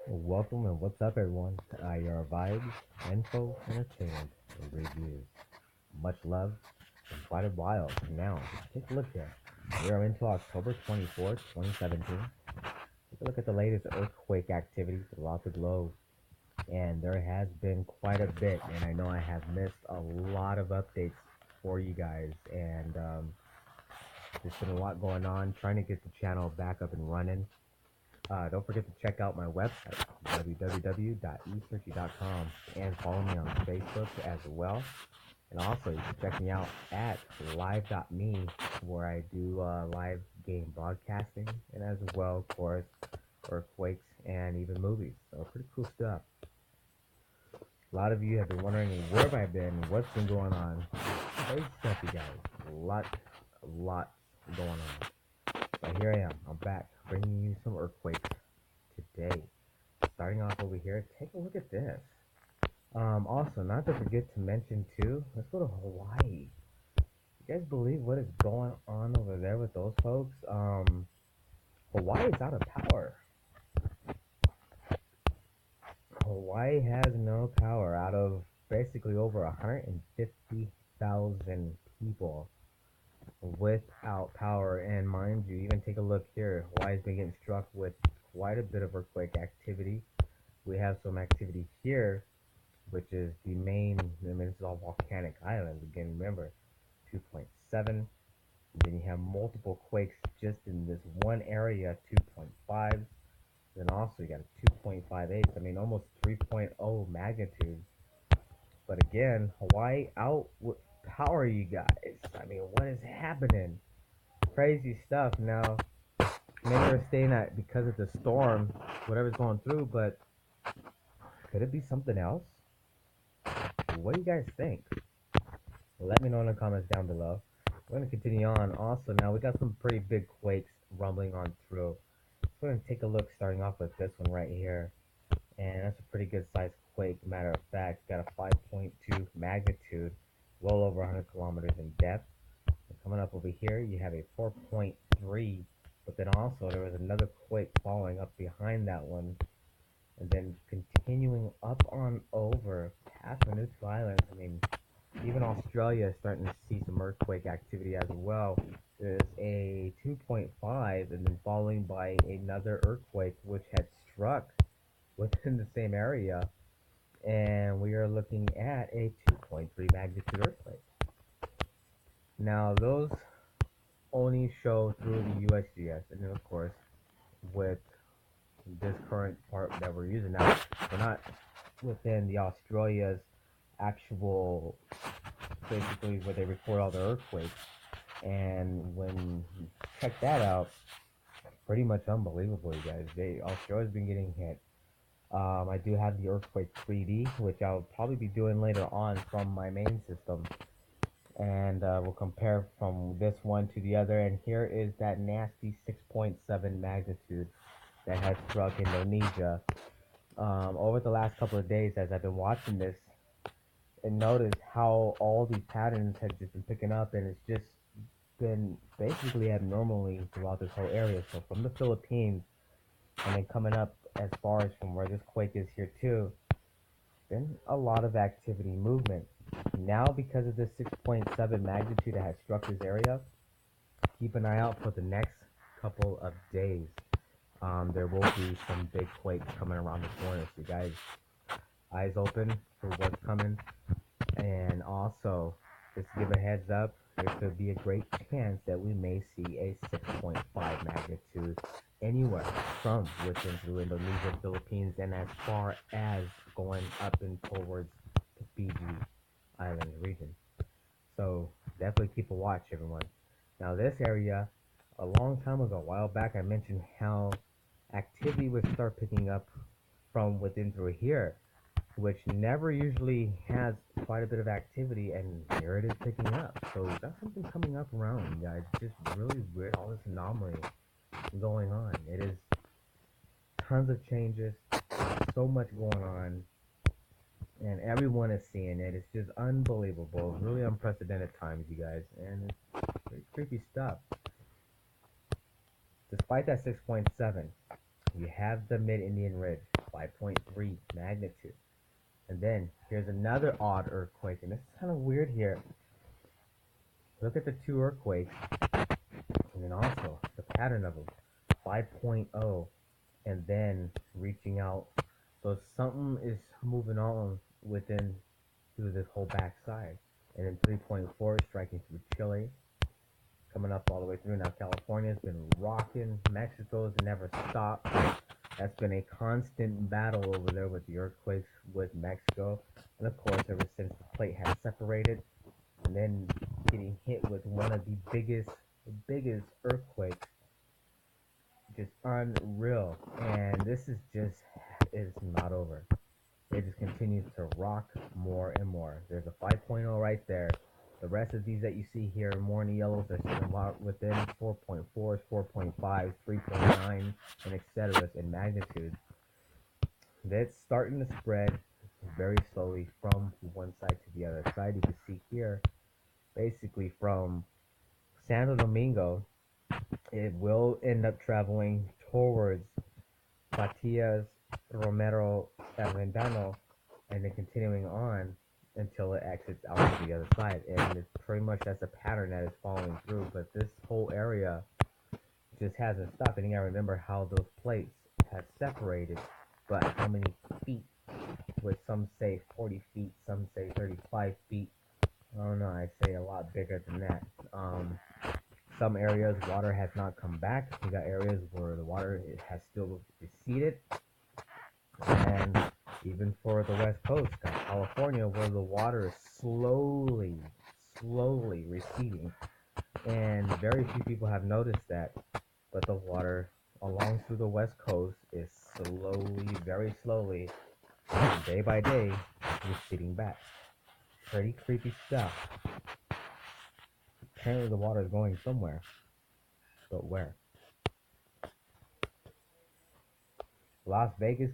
Welcome and what's up, everyone? Your vibes, info, entertainment, and reviews. Much love and quite a while. Now, take a look here. We are into October 24th, 2017. Take a look at the latest earthquake activity throughout the globe. And there has been quite a bit, and I know I have missed a lot of updates for you guys. And there's been a lot going on trying to get the channel back up and running. Don't forget to check out my website, www.esearchy.com, and follow me on Facebook as well. And also, you can check me out at live.me, where I do live game broadcasting, and as well, of course, earthquakes and even movies. So, pretty cool stuff. A lot of you have been wondering where have I been, what's been going on. Crazy stuff, you guys. A lot going on. But here I am. I'm back, bringing you some earthquakes today. Starting off over here, take a look at this. Also, not to forget to mention too, let's go to Hawaii. You guys believe what is going on over there with those folks? Hawaii is out of power. Hawaii has no power out of basically over 150,000 people without power. And mind you, even take a look here. Hawaii's been getting struck with quite a bit of earthquake activity. We have some activity here, which is the main, I mean, this is all volcanic islands. Again, remember, 2.7. Then you have multiple quakes just in this one area, 2.5. Then also you got a 2.58. I mean, almost 3.0 magnitudes. But again, Hawaii out with power, you guys. I mean, what is happening? Crazy stuff. Now, many are saying that because of the storm, whatever's going through, but could it be something else? What do you guys think? Let me know in the comments down below. We're going to continue on. Also, now we got some pretty big quakes rumbling on through. So we're going to take a look starting off with this one right here. And that's a pretty good sized quake. Matter of fact, got a 5.2 magnitude, well over 100 kilometers in depth. And coming up over here, you have a 4.3. But then also there was another quake following up behind that one. And then continuing up on over past Vanuatu Islands. I mean, even Australia is starting to see some earthquake activity as well. There's a 2.5 and then following by another earthquake which had struck within the same area. And we are looking at a 2.3 magnitude earthquake. Now, those only show through the USGS, and then, of course, with this current part that we're using now, we're not within the Australia's actual, basically where they record all the earthquakes. And when you check that out, pretty much unbelievable, you guys. Australia's been getting hit. I do have the earthquake 3D, which I'll probably be doing later on from my main system, and we'll compare from this one to the other. And here is that nasty 6.7 magnitude that had struck Indonesia over the last couple of days as I've been watching this, and notice how all these patterns have just been picking up, and it's just been basically abnormally throughout this whole area. So from the Philippines and then coming up as far as from where this quake is here too, been a lot of activity movement. Now because of this 6.7 magnitude that has struck this area, keep an eye out for the next couple of days. There will be some big quakes coming around the corner, so you guys, eyes open for what's coming. And also, just to give a heads up, there could be a great chance that we may see a 6.5 magnitude anywhere from within through Indonesia, Philippines, and as far as going up and towards the Fiji Island region. So definitely keep a watch, everyone. Now this area, a long time ago, a while back, I mentioned how activity would start picking up from within through here, which never usually has quite a bit of activity, and here it is picking up. So that's something coming up around, you guys. It's just really weird, all this anomaly going on. It is tons of changes, so much going on, and everyone is seeing it. It's just unbelievable, really unprecedented times, you guys, and it's pretty creepy stuff. Despite that 6.7, you have the mid-Indian Ridge, 5.3 magnitude. And then here's another odd earthquake, and this is kind of weird here. Look at the two earthquakes, and then also the pattern of them. 5.0, and then reaching out. So something is moving on within through this whole backside. And then 3.4 striking through Chile, coming up all the way through. Now California's been rocking. Mexico's never stopped. That's been a constant battle over there with the earthquakes with Mexico. And of course, ever since the plate has separated, and then getting hit with one of the biggest earthquakes, just unreal. And this is not over. It just continues to rock more and more. There's a 5.0 right there. The rest of these that you see here, more in the yellows, are still within 4.4s, 4.5s, 3.9, and etc. in magnitude. That's starting to spread very slowly from one side to the other side. You can see here, basically from Santo Domingo, it will end up traveling towards Matias, Romero, Avendano, and then continuing on until it exits out to the other side. And it's pretty much that's a pattern that is following through. But this whole area just hasn't stopped. And you gotta remember how those plates have separated, but how many feet? With some say 40 feet, some say 35 feet. I don't know. I say a lot bigger than that. Some areas water has not come back. We got areas where the water has still receded, and even for the west coast, California, where the water is slowly receding, and very few people have noticed that, but the water along through the west coast is slowly, very slowly, day by day, receding back. Pretty creepy stuff. Apparently the water is going somewhere, but where? Las Vegas